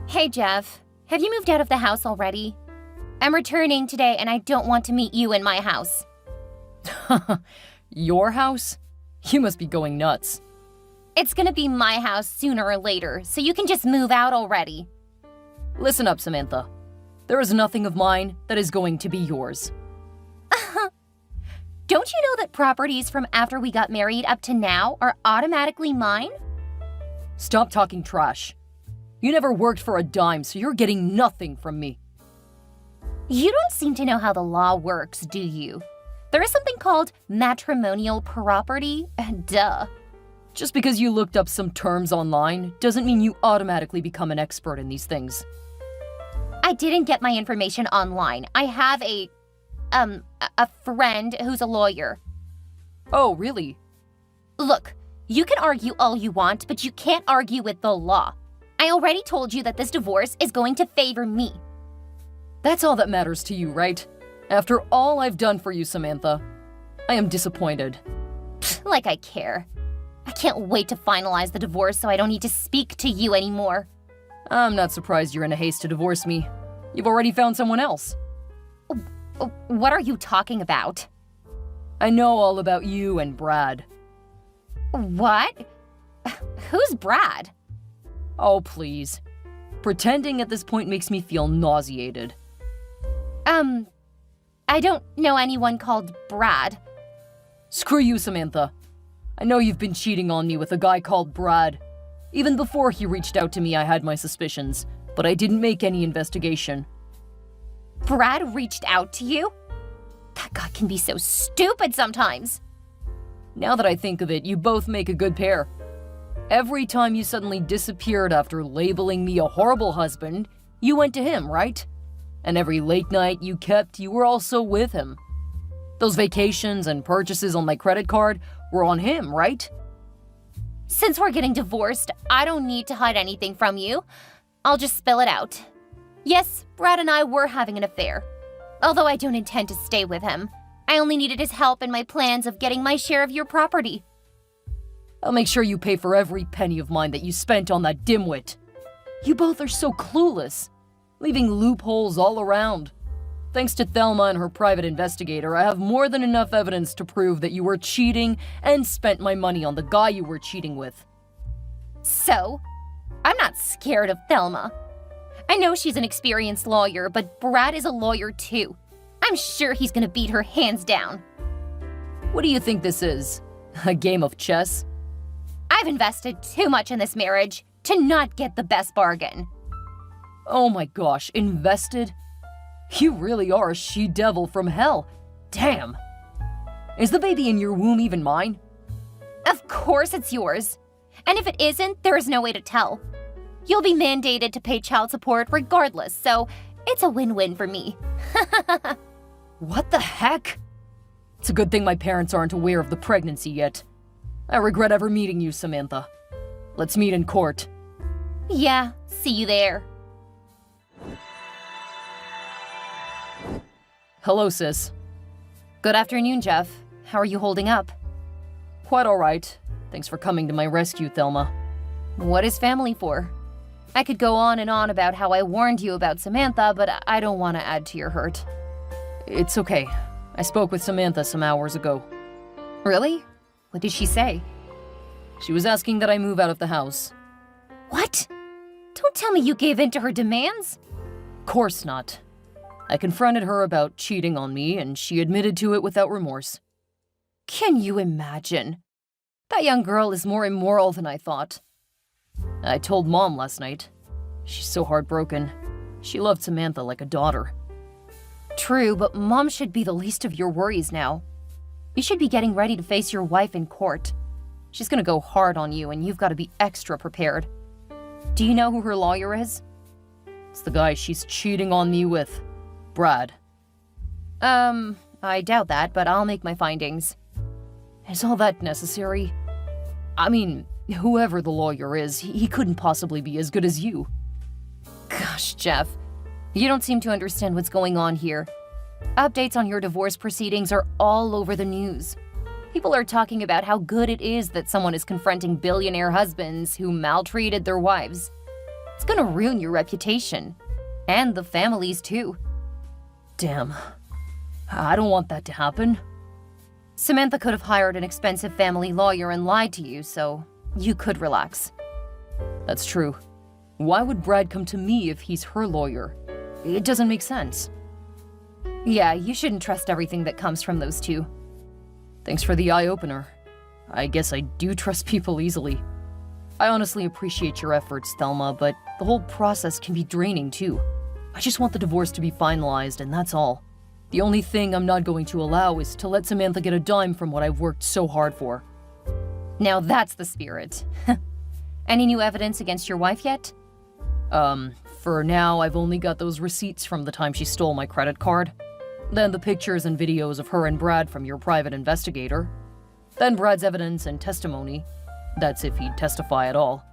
Hey, Jeff. Have you moved out of the house already? I'm returning today and I don't want to meet you in my house. Your house? You must be going nuts. It's gonna be my house sooner or later, so you can just move out already. Listen up, Samantha. There is nothing of mine that is going to be yours. Don't you know that properties from after we got married up to now are automatically mine? Stop talking trash. You never worked for a dime, so you're getting nothing from me. You don't seem to know how the law works, do you? There is something called matrimonial property. Duh. Just because you looked up some terms online doesn't mean you automatically become an expert in these things. I didn't get my information online. I have a friend who's a lawyer. Oh, really? Look, you can argue all you want, but you can't argue with the law. I already told you that this divorce is going to favor me. That's all that matters to you, right? After all I've done for you, Samantha, I am disappointed. Like I care. I can't wait to finalize the divorce so I don't need to speak to you anymore. I'm not surprised you're in a haste to divorce me. You've already found someone else. What are you talking about? I know all about you and Brad. What? Who's Brad? Oh, please. Pretending at this point makes me feel nauseated. I don't know anyone called Brad. Screw you, Samantha. I know you've been cheating on me with a guy called Brad. Even before he reached out to me, I had my suspicions, but I didn't make any investigation. Brad reached out to you? That guy can be so stupid sometimes. Now that I think of it, you both make a good pair. Every time you suddenly disappeared after labeling me a horrible husband, you went to him, right? And every late night you were also with him. Those vacations and purchases on my credit card were on him, right? Since we're getting divorced, I don't need to hide anything from you. I'll just spill it out. Yes, Brad and I were having an affair. Although I don't intend to stay with him. I only needed his help in my plans of getting my share of your property. I'll make sure you pay for every penny of mine that you spent on that dimwit. You both are so clueless, leaving loopholes all around. Thanks to Thelma and her private investigator, I have more than enough evidence to prove that you were cheating and spent my money on the guy you were cheating with. So, I'm not scared of Thelma. I know she's an experienced lawyer, but Brad is a lawyer too. I'm sure he's gonna beat her hands down. What do you think this is? A game of chess? I've invested too much in this marriage to not get the best bargain. Oh my gosh, invested? You really are a she-devil from hell. Damn. Is the baby in your womb even mine? Of course it's yours. And if it isn't, there is no way to tell. You'll be mandated to pay child support regardless, so it's a win-win for me. What the heck? It's a good thing my parents aren't aware of the pregnancy yet. I regret ever meeting you, Samantha. Let's meet in court. Yeah, see you there. Hello, sis. Good afternoon, Jeff. How are you holding up? Quite all right. Thanks for coming to my rescue, Thelma. What is family for? I could go on and on about how I warned you about Samantha, but I don't want to add to your hurt. It's okay. I spoke with Samantha some hours ago. Really? What did she say? She was asking that I move out of the house. What? Don't tell me you gave in to her demands? Course not. I confronted her about cheating on me, and she admitted to it without remorse. Can you imagine? That young girl is more immoral than I thought. I told Mom last night. She's so heartbroken. She loved Samantha like a daughter. True, but Mom should be the least of your worries now. You should be getting ready to face your wife in court. She's gonna go hard on you, and you've got to be extra prepared. Do you know who her lawyer is? It's the guy she's cheating on me with. Brad. I doubt that, but I'll make my findings. Is all that necessary? I mean, whoever the lawyer is, he couldn't possibly be as good as you. Gosh, Jeff. You don't seem to understand what's going on here. Updates on your divorce proceedings are all over the news. People are talking about how good it is that someone is confronting billionaire husbands who maltreated their wives. It's gonna ruin your reputation. And the family's too. Damn. I don't want that to happen. Samantha could have hired an expensive family lawyer and lied to you, so you could relax. That's true. Why would Brad come to me if he's her lawyer? It doesn't make sense. Yeah, you shouldn't trust everything that comes from those two. Thanks for the eye-opener. I guess I do trust people easily. I honestly appreciate your efforts, Thelma, but the whole process can be draining too. I just want the divorce to be finalized, and that's all. The only thing I'm not going to allow is to let Samantha get a dime from what I've worked so hard for. Now that's the spirit. Any new evidence against your wife yet? For now, I've only got those receipts from the time she stole my credit card. Then the pictures and videos of her and Brad from your private investigator. Then Brad's evidence and testimony. That's if he'd testify at all.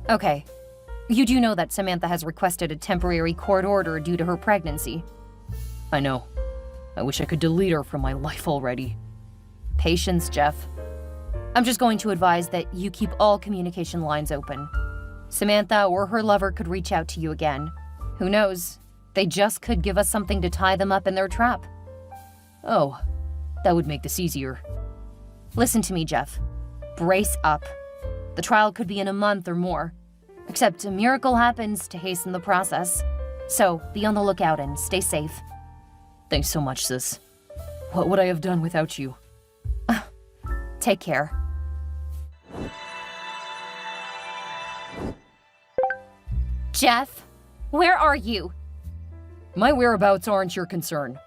Okay. You do know that Samantha has requested a temporary court order due to her pregnancy. I know. I wish I could delete her from my life already. Patience, Jeff. I'm just going to advise that you keep all communication lines open. Samantha or her lover could reach out to you again. Who knows? They just could give us something to tie them up in their trap. Oh, that would make this easier. Listen to me, Jeff. Brace up. The trial could be in a month or more. Except a miracle happens to hasten the process. So, be on the lookout and stay safe. Thanks so much, sis. What would I have done without you? Take care. Jeff, where are you? My whereabouts aren't your concern.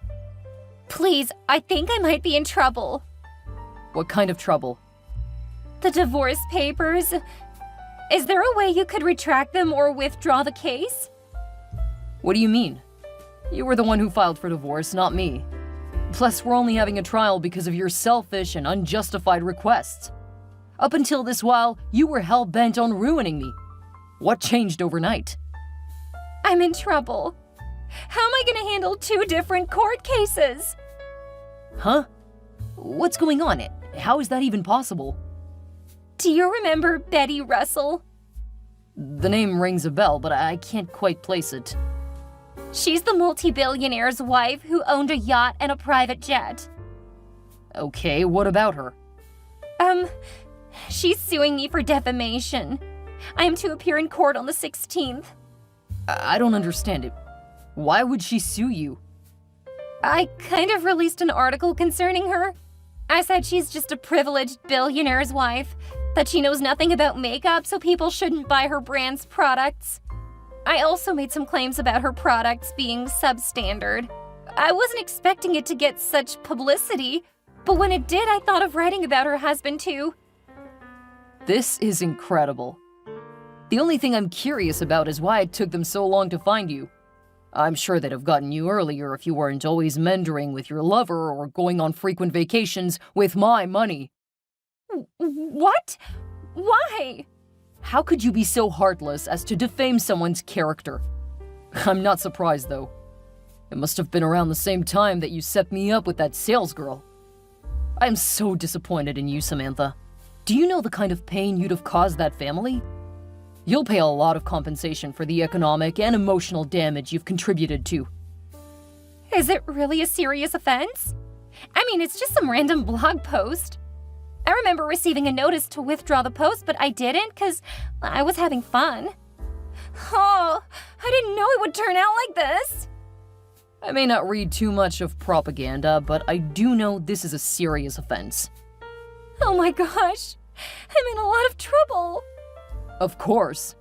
Please, I think I might be in trouble. What kind of trouble? The divorce papers. Is there a way you could retract them or withdraw the case? What do you mean? You were the one who filed for divorce, not me. Plus, we're only having a trial because of your selfish and unjustified requests. Up until this while, you were hell-bent on ruining me. What changed overnight? I'm in trouble. How am I going to handle 2 different court cases? Huh? What's going on? How is that even possible? Do you remember Betty Russell? The name rings a bell, but I can't quite place it. She's the multi-billionaire's wife who owned a yacht and a private jet. Okay, what about her? She's suing me for defamation. I am to appear in court on the 16th. I don't understand it. Why would she sue you? I kind of released an article concerning her. I said she's just a privileged billionaire's wife, that she knows nothing about makeup so people shouldn't buy her brand's products. I also made some claims about her products being substandard. I wasn't expecting it to get such publicity, but when it did, I thought of writing about her husband too. This is incredible. The only thing I'm curious about is why it took them so long to find you. I'm sure they'd have gotten you earlier if you weren't always mentoring with your lover or going on frequent vacations with my money. What? Why? How could you be so heartless as to defame someone's character? I'm not surprised, though. It must have been around the same time that you set me up with that sales girl. I'm so disappointed in you, Samantha. Do you know the kind of pain you'd have caused that family? You'll pay a lot of compensation for the economic and emotional damage you've contributed to. Is it really a serious offense? I mean, it's just some random blog post. I remember receiving a notice to withdraw the post, but I didn't because I was having fun. Oh, I didn't know it would turn out like this. I may not read too much of propaganda, but I do know this is a serious offense. Oh my gosh, I'm in a lot of trouble. Of course.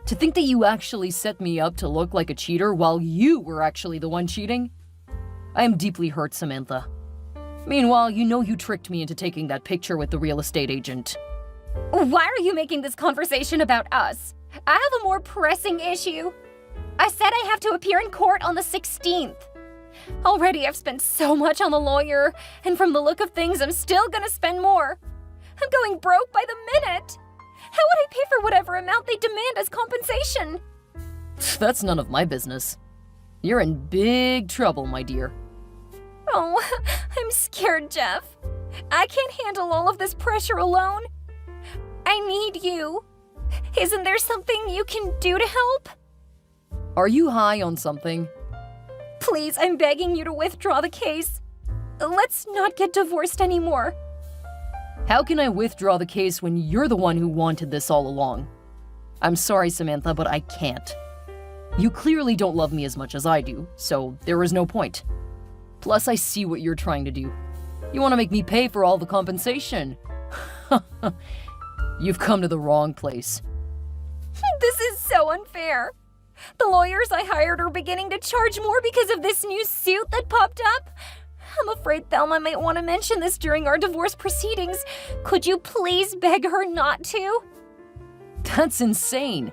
To think that you actually set me up to look like a cheater while you were actually the one cheating? I am deeply hurt, Samantha. Meanwhile, you know you tricked me into taking that picture with the real estate agent. Why are you making this conversation about us? I have a more pressing issue. I said I have to appear in court on the 16th. Already I've spent so much on the lawyer, and from the look of things, I'm still gonna spend more. I'm going broke by the minute. How would I pay for whatever amount they demand as compensation? That's none of my business. You're in big trouble, my dear. Oh, I'm scared, Jeff. I can't handle all of this pressure alone. I need you. Isn't there something you can do to help? Are you high on something? Please, I'm begging you to withdraw the case. Let's not get divorced anymore. How can I withdraw the case when you're the one who wanted this all along? I'm sorry, Samantha, but I can't. You clearly don't love me as much as I do, so there is no point. Plus, I see what you're trying to do. You want to make me pay for all the compensation. You've come to the wrong place. This is so unfair. The lawyers I hired are beginning to charge more because of this new suit that popped up. I'm afraid Thelma might want to mention this during our divorce proceedings. Could you please beg her not to? That's insane.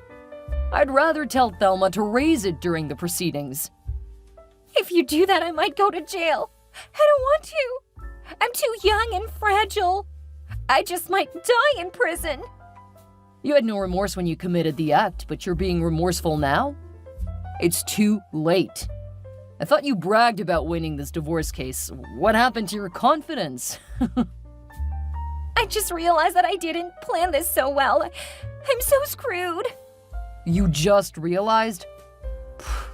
I'd rather tell Thelma to raise it during the proceedings. If you do that, I might go to jail. I don't want to. I'm too young and fragile. I just might die in prison. You had no remorse when you committed the act, but you're being remorseful now? It's too late. I thought you bragged about winning this divorce case. What happened to your confidence? I just realized that I didn't plan this so well. I'm so screwed. You just realized?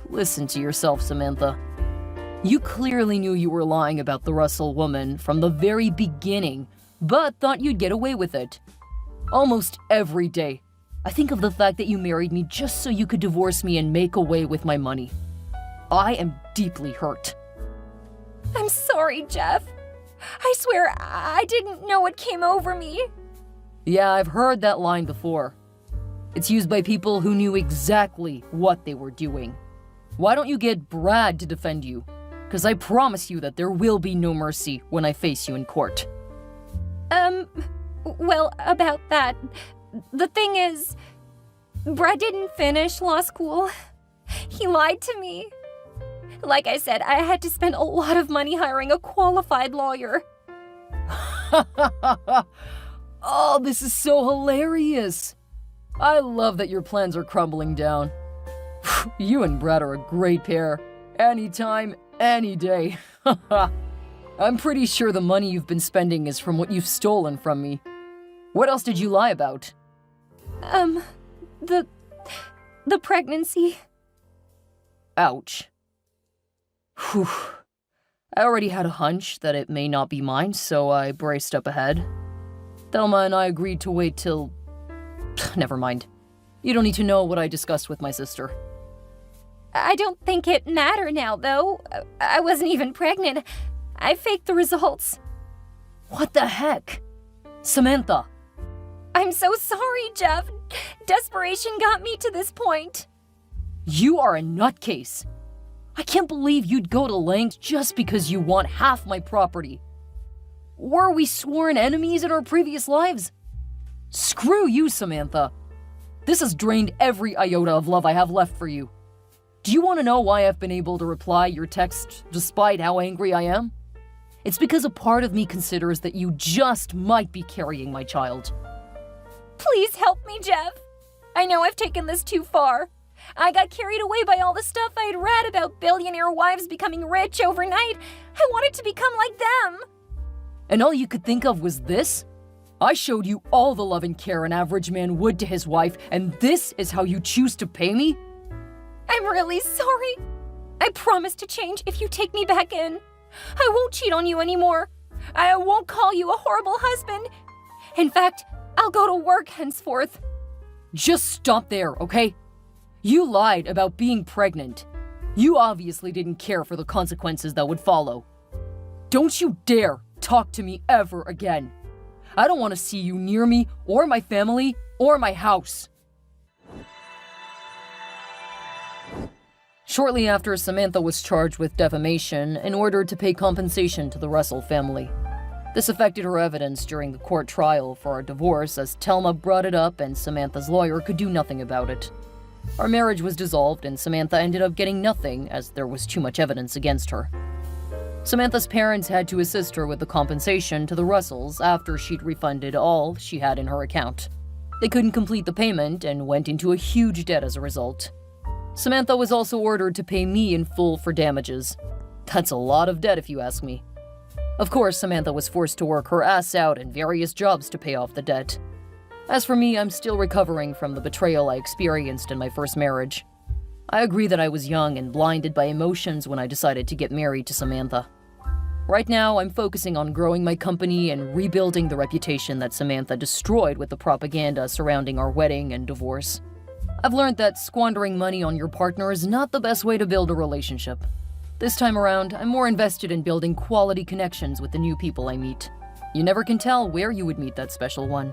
Listen to yourself, Samantha. You clearly knew you were lying about the Russell woman from the very beginning, but thought you'd get away with it. Almost every day, I think of the fact that you married me just so you could divorce me and make away with my money. I am deeply hurt. I'm sorry, Jeff. I swear I didn't know what came over me. Yeah, I've heard that line before. It's used by people who knew exactly what they were doing. Why don't you get Brad to defend you? Because I promise you that there will be no mercy when I face you in court. Well, about that, the thing is, Brad didn't finish law school. He lied to me. Like I said, I had to spend a lot of money hiring a qualified lawyer. Oh, this is so hilarious. I love that your plans are crumbling down. You and Brad are a great pair. Anytime, any day. I'm pretty sure the money you've been spending is from what you've stolen from me. What else did you lie about? The pregnancy. Ouch. Whew. I already had a hunch that it may not be mine, so I braced up ahead. Thelma and I agreed to wait till... Never mind. You don't need to know what I discussed with my sister. I don't think it mattered now, though. I wasn't even pregnant. I faked the results. What the heck? Samantha! I'm so sorry, Jeff. Desperation got me to this point. You are a nutcase. I can't believe you'd go to lengths just because you want half my property. Were we sworn enemies in our previous lives? Screw you, Samantha. This has drained every iota of love I have left for you. Do you want to know why I've been able to reply your text despite how angry I am? It's because a part of me considers that you just might be carrying my child. Please help me, Jeff. I know I've taken this too far. I got carried away by all the stuff I'd read about billionaire wives becoming rich overnight. I wanted to become like them. And all you could think of was this? I showed you all the love and care an average man would to his wife, and this is how you choose to pay me? I'm really sorry. I promise to change if you take me back in. I won't cheat on you anymore. I won't call you a horrible husband. In fact, I'll go to work henceforth. Just stop there, okay? You lied about being pregnant. You obviously didn't care for the consequences that would follow. Don't you dare talk to me ever again. I don't want to see you near me, or my family, or my house. Shortly after, Samantha was charged with defamation in order to pay compensation to the Russell family. This affected her evidence during the court trial for our divorce, as Thelma brought it up and Samantha's lawyer could do nothing about it. Our marriage was dissolved and Samantha ended up getting nothing as there was too much evidence against her. Samantha's parents had to assist her with the compensation to the Russells after she'd refunded all she had in her account. They couldn't complete the payment and went into a huge debt as a result. Samantha was also ordered to pay me in full for damages. That's a lot of debt if you ask me. Of course, Samantha was forced to work her ass out in various jobs to pay off the debt. As for me, I'm still recovering from the betrayal I experienced in my first marriage. I agree that I was young and blinded by emotions when I decided to get married to Samantha. Right now, I'm focusing on growing my company and rebuilding the reputation that Samantha destroyed with the propaganda surrounding our wedding and divorce. I've learned that squandering money on your partner is not the best way to build a relationship. This time around, I'm more invested in building quality connections with the new people I meet. You never can tell where you would meet that special one.